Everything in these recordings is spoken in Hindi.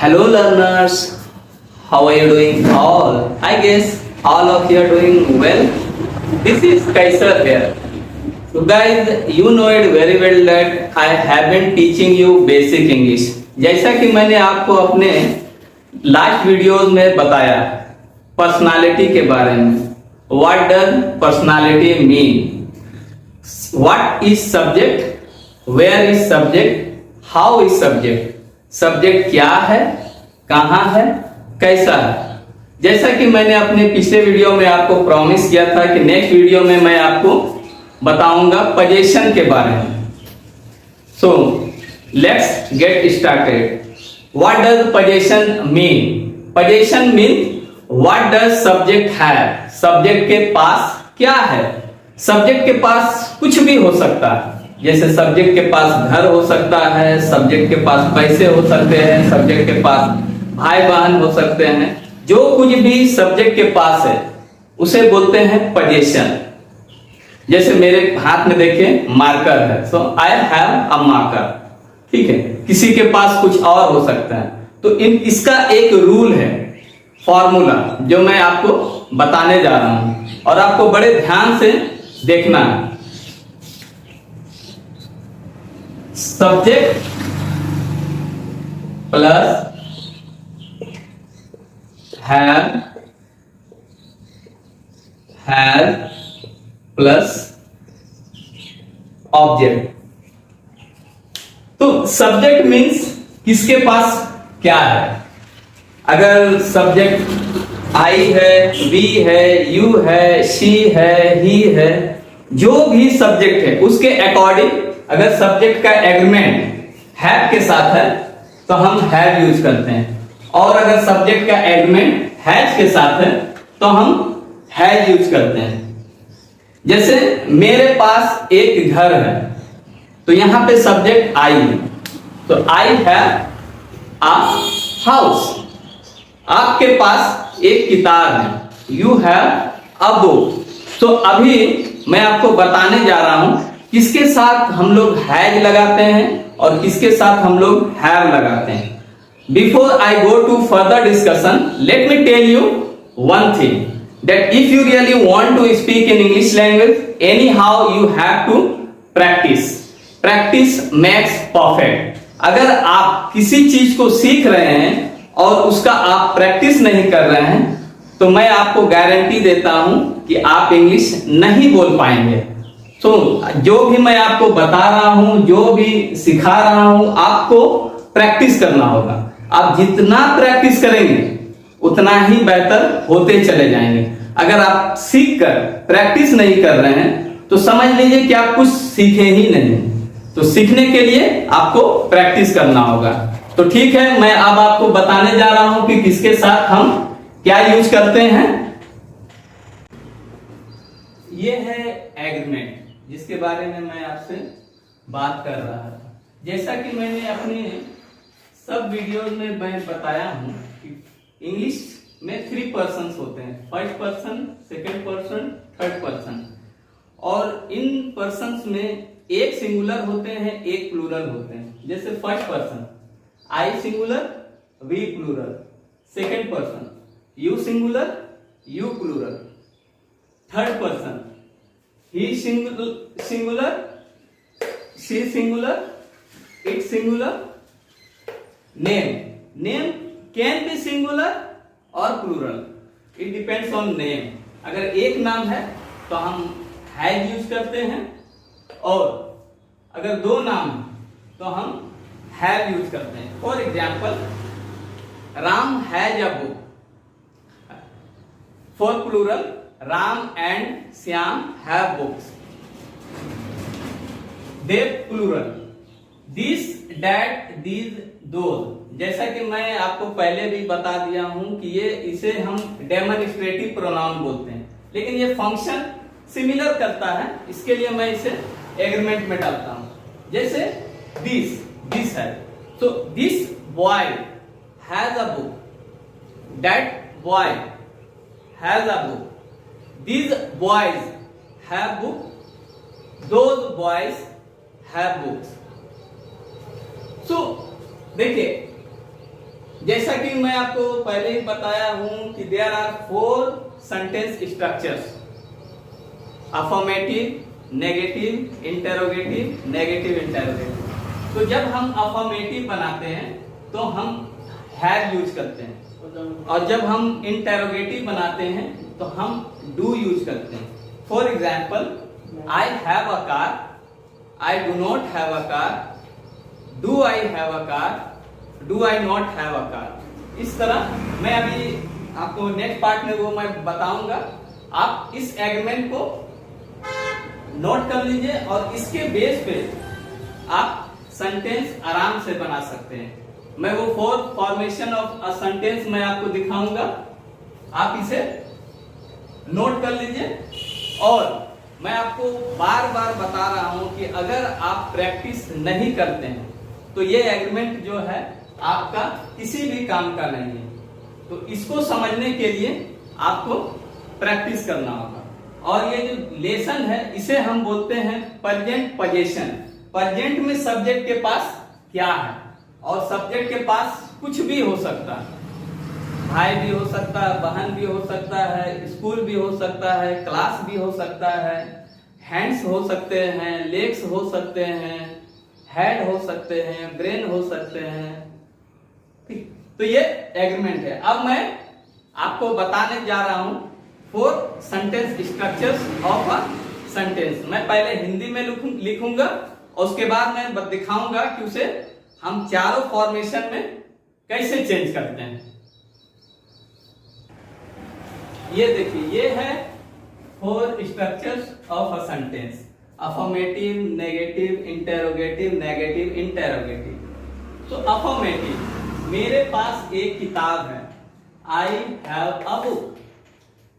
Hello learners, how are you doing all? I guess all of you are doing well. This is Kaisar here. So guys, you know it very well that I have been teaching you basic English. जैसा कि मैंने आपको अपने लास्ट वीडियोस में बताया पर्सनालिटी के बारे में. What does personality mean? What is subject? Where is subject? How is subject? Subject क्या है, कहाँ है, कैसा है. जैसा कि मैंने अपने पिछले वीडियो में आपको प्रॉमिस किया था कि नेक्स्ट वीडियो में मैं आपको बताऊंगा पोजीशन के बारे में. So let's get started. What does position mean? Position mean what does subject have. Subject के पास क्या है. सब्जेक्ट के पास कुछ भी हो सकता है. जैसे सब्जेक्ट के पास घर हो सकता है, सब्जेक्ट के पास पैसे हो सकते हैं, सब्जेक्ट के पास भाई बहन हो सकते हैं. जो कुछ भी सब्जेक्ट के पास है उसे बोलते हैं पोजीशन. जैसे मेरे हाथ में देखिए मार्कर है, सो आई हैव अ मार्कर. ठीक है, किसी के पास कुछ और हो सकता है. तो इसका एक रूल है, फॉर्मूला, जो मैं आपको बताने जा रहा हूं और आपको बड़े ध्यान से देखना है. Subject plus have plus object. तो सब्जेक्ट मीन्स किसके पास क्या है. अगर सब्जेक्ट आई है, वी है, यू है, शी है, ही है, जो भी सब्जेक्ट है उसके अकॉर्डिंग अगर सब्जेक्ट का एग्रीमेंट हैव के साथ है तो हम हैव यूज करते हैं, और अगर सब्जेक्ट का एग्रीमेंट हैज के साथ है तो हम हैज यूज करते हैं. जैसे मेरे पास एक घर है तो यहां पे सब्जेक्ट आई है, तो आई हैव अ हाउस. आपके पास एक किताब है, यू हैव अ बुक. तो अभी मैं आपको बताने जा रहा हूं किसके साथ हम लोग हैज लगाते हैं और किसके साथ हम लोग हैव लगाते हैं. Before I go to further discussion, let me tell you one thing, that if you really want to speak in English language, anyhow you have to practice. Practice makes perfect. अगर आप किसी चीज को सीख रहे हैं और उसका आप प्रैक्टिस नहीं कर रहे हैं तो मैं आपको गारंटी देता हूं कि आप इंग्लिश नहीं बोल पाएंगे. तो जो भी मैं आपको बता रहा हूं, जो भी सिखा रहा हूं, आपको प्रैक्टिस करना होगा. आप जितना प्रैक्टिस करेंगे उतना ही बेहतर होते चले जाएंगे. अगर आप सीख कर प्रैक्टिस नहीं कर रहे हैं तो समझ लीजिए कि आप कुछ सीखे ही नहीं. तो सीखने के लिए आपको प्रैक्टिस करना होगा. तो ठीक है, मैं अब आपको बताने जा रहा हूं कि किसके साथ हम क्या यूज करते हैं. ये है एग्रीमेंट जिसके बारे में मैं आपसे बात कर रहा था. जैसा कि मैंने अपने सब वीडियोस में मैं बताया हूं कि इंग्लिश में 3 पर्सन्स होते हैं, first person, second person, third person. और इन पर्सन्स में एक सिंगुलर होते हैं, एक प्लूरल होते हैं. जैसे first person I singular, we plural. Second person you singular, you plural. Third person he singular, she singular, it singular. Name can be singular or plural, it depends on name. अगर एक नाम है तो हम हैज यूज करते हैं, और अगर दो नाम तो हम हैव यूज करते हैं. For example, Ram has a book. For plural, Ram and Shyam have books. They plural. This, that, these, those. जैसा कि मैं आपको पहले भी बता दिया हूं कि इसे हम डेमोन्स्ट्रेटिव प्रोनाउन बोलते हैं, लेकिन ये फंक्शन सिमिलर करता है, इसके लिए मैं इसे एग्रीमेंट में डालता हूं. जैसे दिस है, तो this boy has a book, that boy has a book. These boys have book, those boys have books. So देखिए, जैसा कि मैं आपको पहले ही बताया हूं कि there are 4 sentence structures, affirmative, negative, interrogative, negative interrogative. तो जब हम अफर्मेटिव बनाते हैं तो हम हैव यूज करते हैं, और जब हम इंटेरोगेटिव बनाते हैं तो हम डू यूज करते हैं। For example, I have a car, I do not have a car, do I have a car, do I not have a car. इस तरह मैं अभी आपको नेक्स्ट पार्ट में वो मैं बताऊंगा। आप इस एग्रीमेंट को नोट कर लीजिए और इसके बेस पे आप सेंटेंस आराम से बना सकते हैं। मैं वो 4 फॉर्मेशन ऑफ अ सेंटेंस मैं आपको दिखाऊंगा, आप इसे नोट कर लीजिए। और मैं आपको बार बार बता रहा हूं कि अगर आप प्रैक्टिस नहीं करते हैं तो ये एग्रीमेंट जो है आपका किसी भी काम का नहीं है। तो इसको समझने के लिए आपको प्रैक्टिस करना होगा। और ये जो लेसन है इसे हम बोलते हैं प्रेजेंट पोजीशन। प्रेजेंट में सब्जेक्ट के पास क्या है, और सब्जेक्ट के पास कुछ भी हो सकता है, भाई भी हो सकता है, बहन भी हो सकता है, स्कूल भी हो सकता है, क्लास भी हो सकता है, हैंड्स हो सकते हैं, लेग्स हो सकते हैं, हेड हो सकते हैं, ब्रेन हो सकते हैं। ठीक, तो ये एग्रीमेंट है। अब मैं आपको बताने जा रहा हूं 4 sentence structures of a sentence. मैं पहले हिंदी में लिखूंगा और उसके बाद मैं दिखाऊंगा कि उसे हम चारों फॉर्मेशन में कैसे चेंज करते हैं। ये देखिए, ये है 4 structures of a sentence, affirmative, negative, interrogative, negative, interrogative. तो अफर्मेटिव, मेरे पास एक किताब है, आई हैव अ बुक।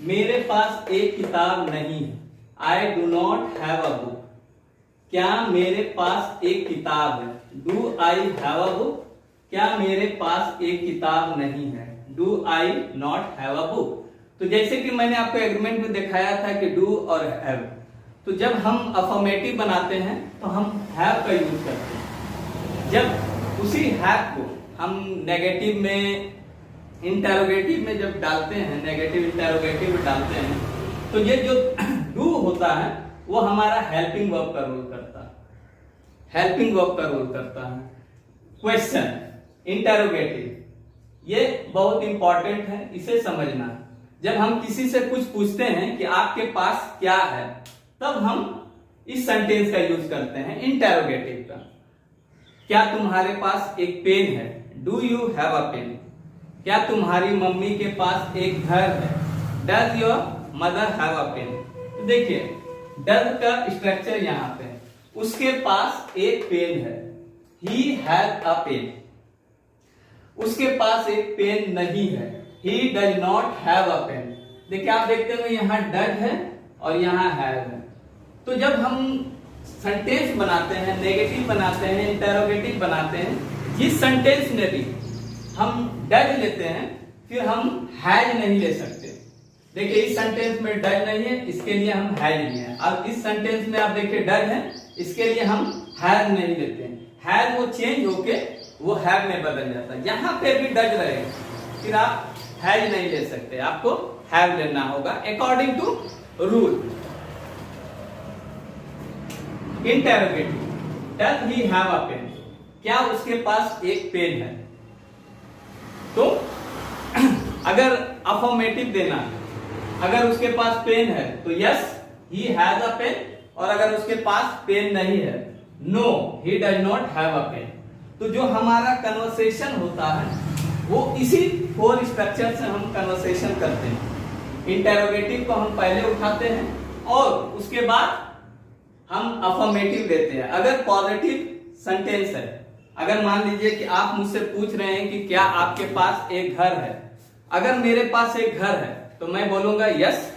मेरे पास एक किताब नहीं है, आई do not have a book. क्या मेरे पास एक किताब है, do I have a book. क्या मेरे पास एक किताब नहीं है, do I not have a book. तो जैसे कि मैंने आपको एग्रीमेंट में दिखाया था कि डू और हैव, तो जब हम अफर्मेटिव बनाते हैं तो हम हैव का यूज करते हैं। जब उसी हैव को हम नेगेटिव में, इंटेरोगेटिव में जब डालते हैं, नेगेटिव इंटेरोगेटिव में डालते हैं, तो ये जो डू होता है वो हमारा हेल्पिंग वर्ब का रोल करता है, हेल्पिंग वर्ब का रोल करता है। क्वेश्चन, इंटेरोगेटिव, ये बहुत इंपॉर्टेंट है, इसे समझना। जब हम किसी से कुछ पूछते हैं कि आपके पास क्या है, तब हम इस सेंटेंस का यूज करते हैं इंटेरोगेटिव का। क्या तुम्हारे पास एक पेन है, do you have a pen. क्या तुम्हारी मम्मी के पास एक घर है, does your mother have a pen. तो देखिए, डज का स्ट्रक्चर यहां पे, उसके पास एक पेन है, ही हैज अ पेन। उसके पास एक पेन नहीं है, he does not have a pen। देखिए, आप देखते हो यहाँ डज है और यहाँ हैव है। तो जब हम सेंटेंस बनाते हैं, नेगेटिव बनाते हैं, इंटेरोगेटिव बनाते हैं, जिस सेंटेंस में भी हम डज लेते हैं फिर हम हैज नहीं ले सकते। देखिए, इस सेंटेंस में डज नहीं है, इसके लिए हम हैज लिए हैं। अब इस सेंटेंस में आप देखिए डज है, इसके लिए हम हैज नहीं लेते हैं। हैज वो चेंज होके वो हैव में बदल जाता है। जहां पे भी डज रहेगा फिर आप हैज नहीं ले सकते, आपको हैव लेना होगा according to rule. Interrogative, does he have a pen. क्या उसके पास एक पेन है। तो अगर अफर्मेटिव देना है, अगर उसके पास पेन है तो yes he has a pen, और अगर उसके पास पेन नहीं है, no he does not have a pen. तो जो हमारा कन्वर्सेशन होता है वो इसी 4 स्ट्रक्चर से हम कन्वर्सेशन करते हैं। इंटेरोगेटिव को हम पहले उठाते हैं और उसके बाद हम अफर्मेटिव देते हैं। अगर पॉजिटिव सेंटेंस है, अगर मान लीजिए कि आप मुझसे पूछ रहे हैं कि क्या आपके पास एक घर है, अगर मेरे पास एक घर है तो मैं बोलूंगा yes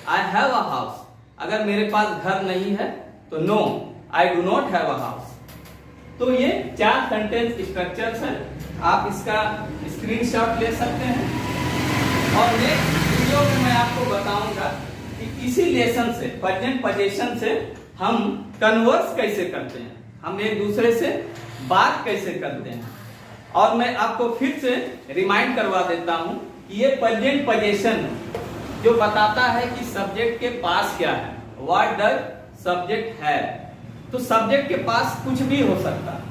I have a house. अगर मेरे पास घर नहीं है तो no I do not have a house. तो ये 4 सेंटेंस स्ट्रक्चर्स हैं, आप इसका स्क्रीनशॉट ले सकते हैं। और नेक्स्ट वीडियो में मैं आपको बताऊंगा कि इसी लेसन से, प्रेजेंट पोजीशन से हम कन्वर्स कैसे करते हैं, हम एक दूसरे से बात कैसे करते हैं। और मैं आपको फिर से रिमाइंड करवा देता हूं कि ये प्रेजेंट पोजीशन जो बताता है कि सब्जेक्ट के पास क्या है, व्हाट द सब्जेक्ट है। तो सब्जेक्ट के पास कुछ भी हो सकता है,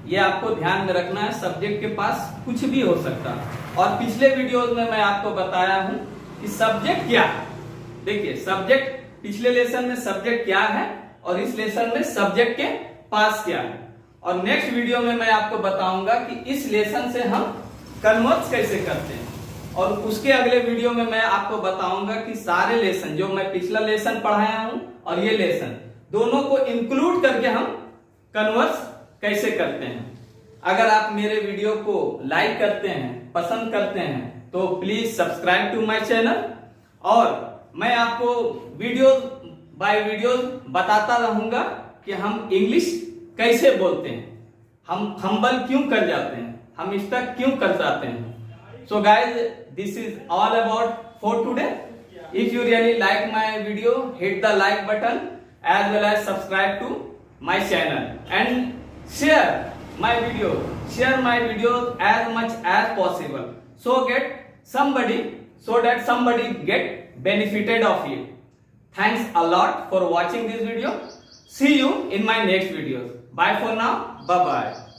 ये आपको ध्यान में रखना है, सब्जेक्ट के पास कुछ भी हो सकता है। और पिछले वीडियोस में मैं आपको बताया हूं कि सब्जेक्ट क्या है। देखिए सब्जेक्ट, पिछले लेसन में सब्जेक्ट क्या है और इस लेसन में सब्जेक्ट के पास क्या है। और नेक्स्ट वीडियो में मैं आपको बताऊंगा कि इस लेसन से हम कन्वर्स कैसे करते हैं। और उसके अगले वीडियो में मैं आपको बताऊंगा कि सारे लेसन जो मैं पिछला लेसन पढ़ाया हूं और ये लेसन दोनों को इंक्लूड करके हम कन्वर्स कैसे करते हैं। अगर आप मेरे वीडियो को लाइक करते हैं, पसंद करते हैं, तो please subscribe to my channel. और मैं आपको वीडियो बाय वीडियो बताता रहूंगा कि हम इंग्लिश कैसे बोलते हैं, हम हम्बल क्यों कर जाते हैं, हम स्टक क्यों कर जाते हैं। So guys, this is all about for today. If you really like my video, hit the like button as well as subscribe to my channel and share my videos as much as possible. So that somebody get benefited of it. Thanks a lot for watching this video. See you in my next videos. Bye for now. Bye bye.